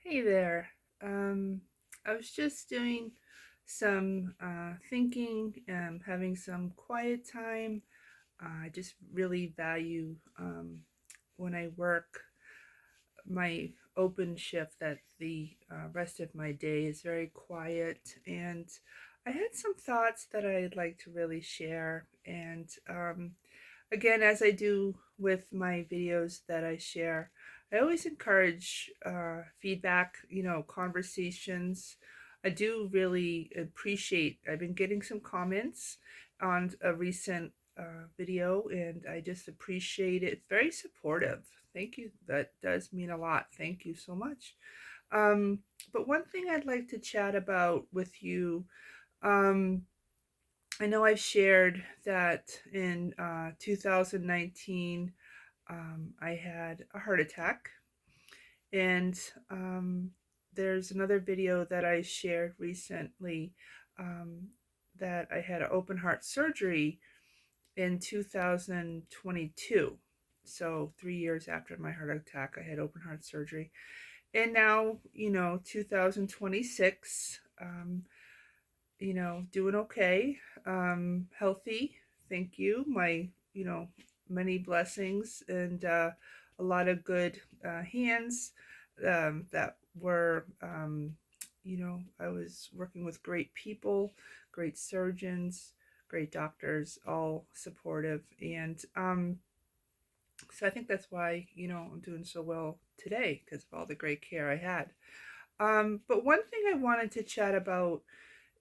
Hey there. Um, I was just doing some thinking, having some quiet time. I just really value when I work my open shift that the rest of my day is very quiet. And I had some thoughts that I'd like to really share. And again, as I do with my videos that I share, I always encourage feedback, conversations. I do really appreciate, I've been getting some comments on a recent video, and I just appreciate it. It's very supportive. Thank you. That does mean a lot. Thank you so much. Um, but one thing I'd like to chat about with you, um, I know I've shared that in 2019, I had a heart attack, and there's another video that I shared recently um, that I had an open heart surgery in 2022. So 3 years after my heart attack, I had open heart surgery. And now, 2026, doing okay, healthy. Thank you. My, many blessings and a lot of good hands that were, I was working with great people, great surgeons, great doctors, all supportive. And so I think that's why, I'm doing so well today because of all the great care I had. But one thing I wanted to chat about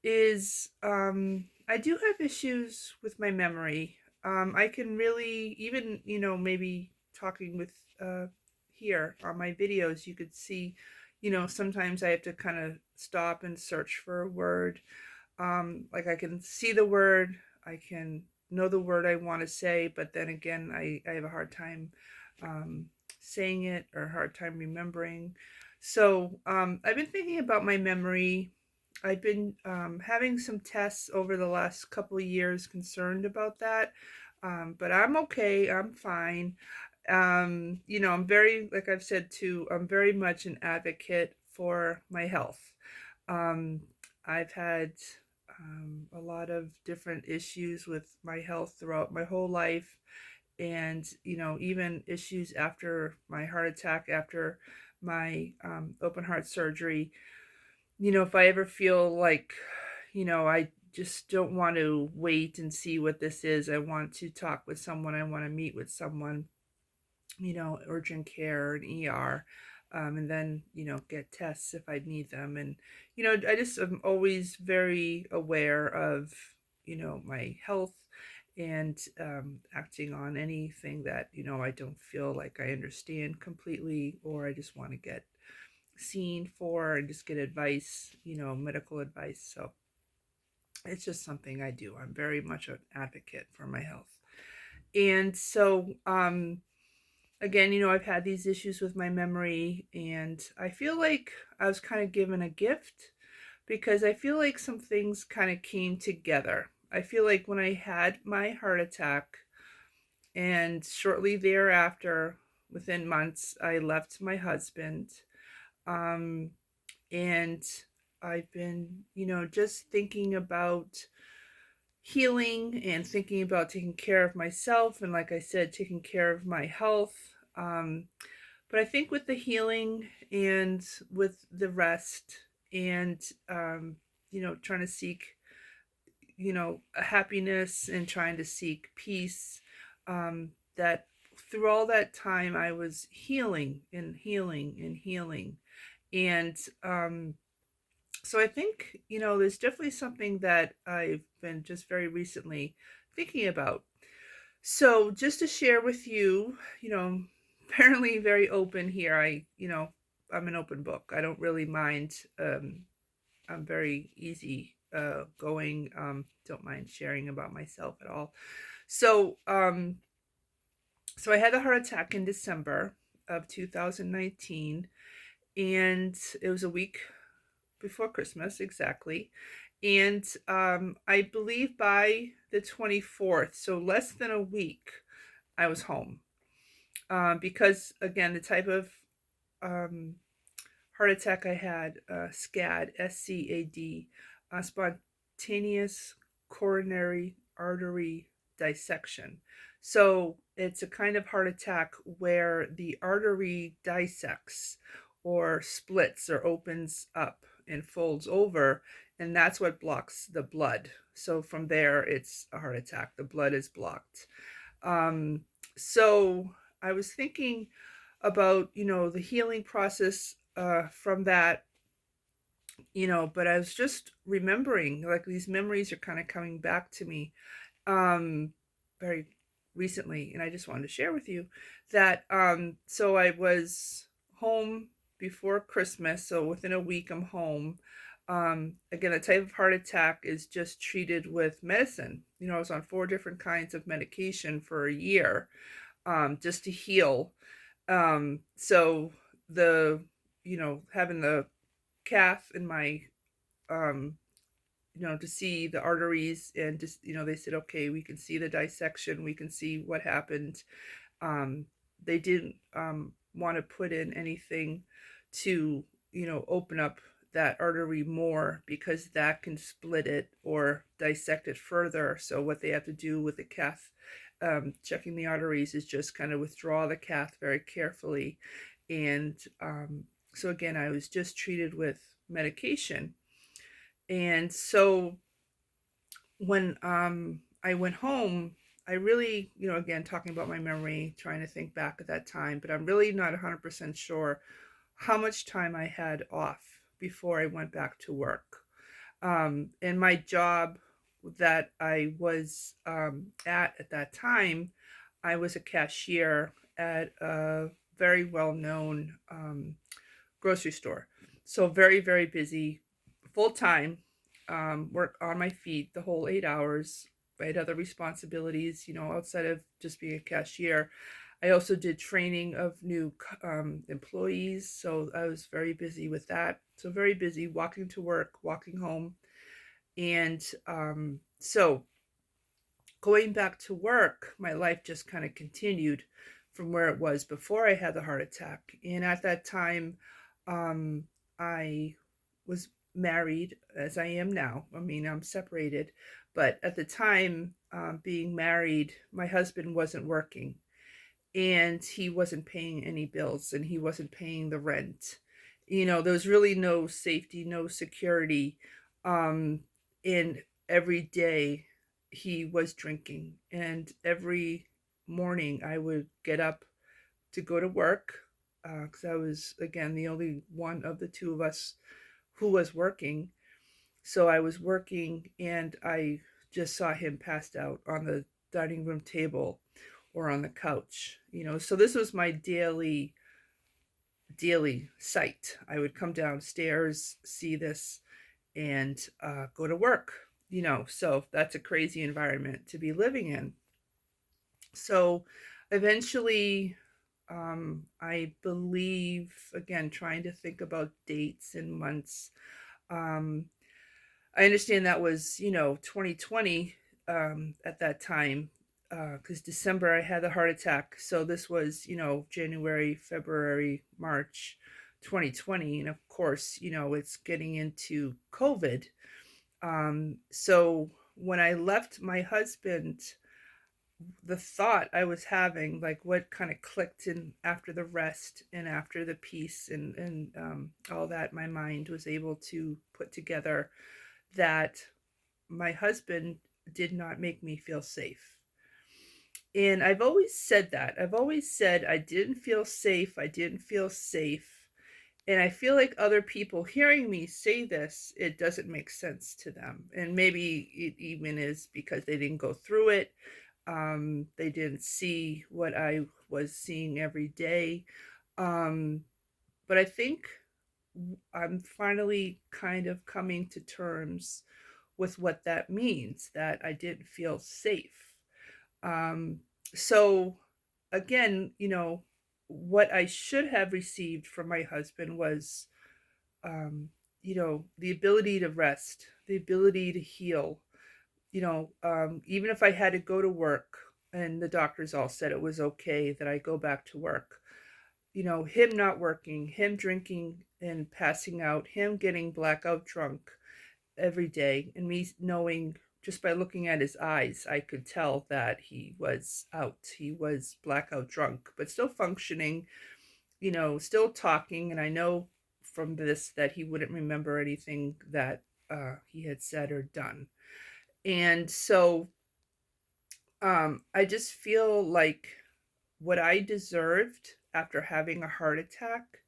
is I do have issues with my memory. I can really, even, maybe talking with here on my videos, you could see, sometimes I have to kind of stop and search for a word. Like I can see the word, I can know the word I want to say, but then again, I have a hard time um, saying it or a hard time remembering. So I've been thinking about my memory. I've been having some tests over the last couple of years concerned about that. But I'm okay. I'm fine. I'm very, like I've said too, I'm very much an advocate for my health. Um, I've had a lot of different issues with my health throughout my whole life, and even issues after my heart attack, after my open heart surgery. If I ever feel like, I just don't want to wait and see what this is, I want to talk with someone, I want to meet with someone, urgent care and ER, and then, get tests if I need them. And, I just am always very aware of, my health, and acting on anything that, I don't feel like I understand completely, or I just want to get seen for and just get advice, medical advice. So it's just something I do. I'm very much an advocate for my health. And so, again, I've had these issues with my memory, and I feel like I was kind of given a gift because I feel like some things kind of came together. I feel like when I had my heart attack, and shortly thereafter, within months, I left my husband. Um, and I've been, just thinking about healing and thinking about taking care of myself. And like I said, taking care of my health. But I think with the healing and with the rest, and, trying to seek, a happiness and trying to seek peace, that through all that time I was healing and healing and healing. And so I think, there's definitely something that I've been just very recently thinking about. So just to share with you, apparently very open here. I'm an open book. I don't really mind. I'm very easy going. Don't mind sharing about myself at all. So, so I had a heart attack in December of 2019, and it was a week before Christmas, exactly. And I believe by the 24th, so less than a week, I was home. Because, again, the type of um, heart attack I had, SCAD, SCAD, spontaneous coronary artery dissection. So it's a kind of heart attack where the artery dissects or splits or opens up and folds over, and that's what blocks the blood. So from there, it's a heart attack. The blood is blocked. Um, so I was thinking about, the healing process from that, but I was just remembering, like, these memories are kind of coming back to me um, very recently, and I just wanted to share with you that. So I was home before Christmas, so within a week I'm home. Again, the type of heart attack is just treated with medicine. I was on 4 different kinds of medication for a year, just to heal. So the, having the cath in my, um, to see the arteries, and just, they said, okay, we can see the dissection, we can see what happened. Um, they didn't want to put in anything to, open up that artery more, because that can split it or dissect it further. So what they have to do with the cath, checking the arteries, is just kind of withdraw the cath very carefully. And so again, I was just treated with medication. And so when I went home, I really, again, talking about my memory, trying to think back at that time, but I'm really not 100% sure how much time I had off before I went back to work. And my job that I was at that time, I was a cashier at a very well known grocery store. So very, very busy, full time, work on my feet the whole 8 hours. I had other responsibilities, outside of just being a cashier. I also did training of new employees. So I was very busy with that. So very busy walking to work, walking home. And so going back to work, my life just kind of continued from where it was before I had the heart attack. And at that time, um, I was married, as I am now. I mean, I'm separated, but at the time, being married, my husband wasn't working, and he wasn't paying any bills, and he wasn't paying the rent. There was really no safety, no security. Um, and every day he was drinking, and every morning I would get up to go to work, because I was, again, the only one of the two of us who was working. So I was working, and I just saw him passed out on the dining room table or on the couch. So this was my daily sight. I would come downstairs, see this, and go to work. So that's a crazy environment to be living in. So eventually, I believe, again, trying to think about dates and months. um, I understand that was, 2020, at that time, because December I had the heart attack. So this was, January, February, March 2020. And of course, it's getting into COVID. So when I left my husband, the thought I was having, like what kind of clicked in after the rest and after the peace, and all that, my mind was able to put together that my husband did not make me feel safe. And I've always said that. I've always said I didn't feel safe. I didn't feel safe. And I feel like other people hearing me say this, it doesn't make sense to them. And maybe it even is because they didn't go through it. They didn't see what I was seeing every day. Um, but I think I'm finally kind of coming to terms with what that means, that I didn't feel safe. Um, so again, what I should have received from my husband was, the ability to rest, the ability to heal. Even if I had to go to work and the doctors all said it was okay that I go back to work, him not working, him drinking and passing out, him getting blackout drunk every day, and me knowing just by looking at his eyes, I could tell that he was out. He was blackout drunk, but still functioning, still talking. And I know from this that he wouldn't remember anything that he had said or done. And so I just feel like what I deserved after having a heart attack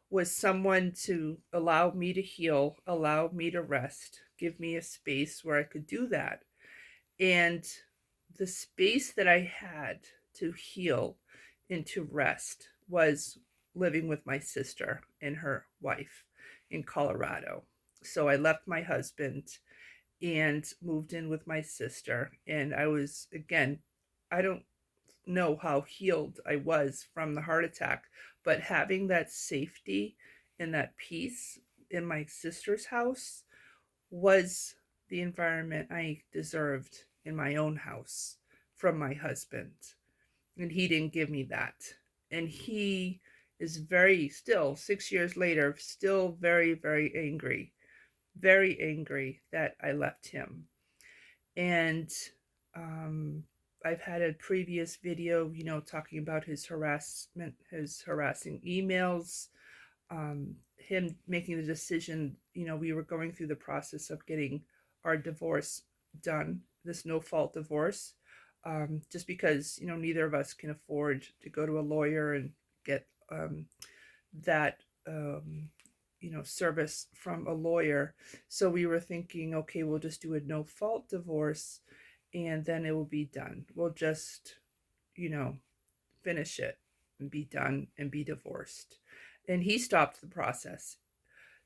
was someone to allow me to heal, allow me to rest, give me a space where I could do that. And the space that I had to heal and to rest was living with my sister and her wife in Colorado. So I left my husband and moved in with my sister. And I was, again, I don't know how healed I was from the heart attack, but having that safety and that peace in my sister's house was the environment I deserved in my own house from my husband. And he didn't give me that. And he is still 6 years later, still very, very angry that I left him. And um, I've had a previous video, talking about his harassment, his harassing emails, him making the decision. We were going through the process of getting our divorce done, this no fault divorce, just because, neither of us can afford to go to a lawyer and get that service from a lawyer. So we were thinking, okay, we'll just do a no fault divorce and then it will be done. We'll just, you know, finish it and be done and be divorced. And he stopped the process.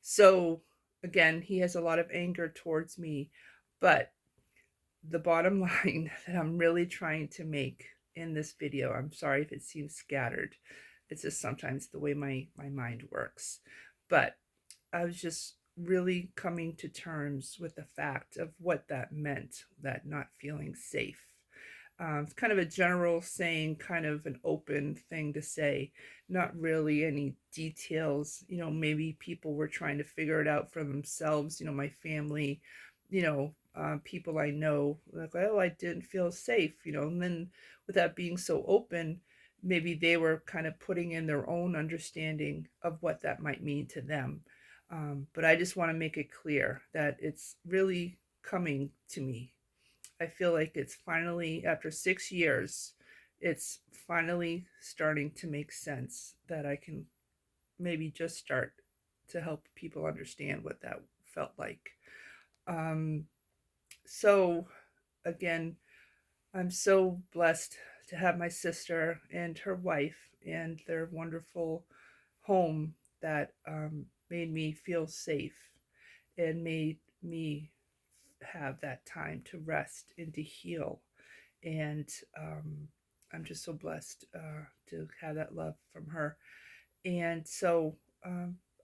So again, he has a lot of anger towards me, but the bottom line that I'm really trying to make in this video, I'm sorry if it seems scattered. It's just sometimes the way my mind works. But I was just really coming to terms with the fact of what that meant, that not feeling safe. It's kind of a general saying, kind of an open thing to say, not really any details. Maybe people were trying to figure it out for themselves. My family, people I know, like, oh, I didn't feel safe, and then with that being so open, maybe they were kind of putting in their own understanding of what that might mean to them. But I just want to make it clear that it's really coming to me. I feel like it's finally, after 6 years, it's finally starting to make sense that I can maybe just start to help people understand what that felt like. Um, so, again, I'm so blessed to have my sister and her wife and their wonderful home that made me feel safe and made me have that time to rest and to heal. And I'm just so blessed to have that love from her. And so,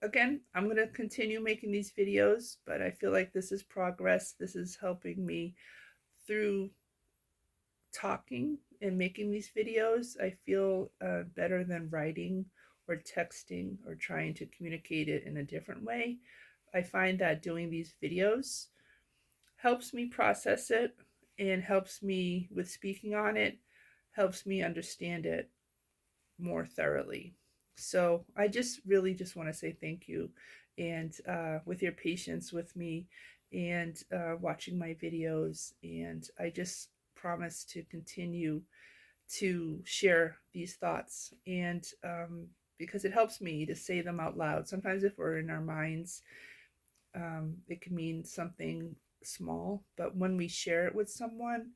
again, I'm going to continue making these videos, but I feel like this is progress. This is helping me through talking and making these videos. I feel better than writing or texting or trying to communicate it in a different way. I find that doing these videos helps me process it and helps me with speaking on it, helps me understand it more thoroughly. So I just really just want to say thank you, and with your patience with me and watching my videos. And I just promise to continue to share these thoughts, and because it helps me to say them out loud. Sometimes if we're in our minds, it can mean something small, but when we share it with someone,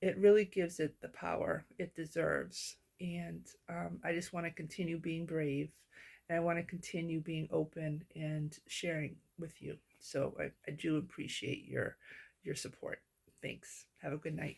it really gives it the power it deserves. And I just want to continue being brave, and I want to continue being open and sharing with you. So I do appreciate your support. Thanks. Have a good night.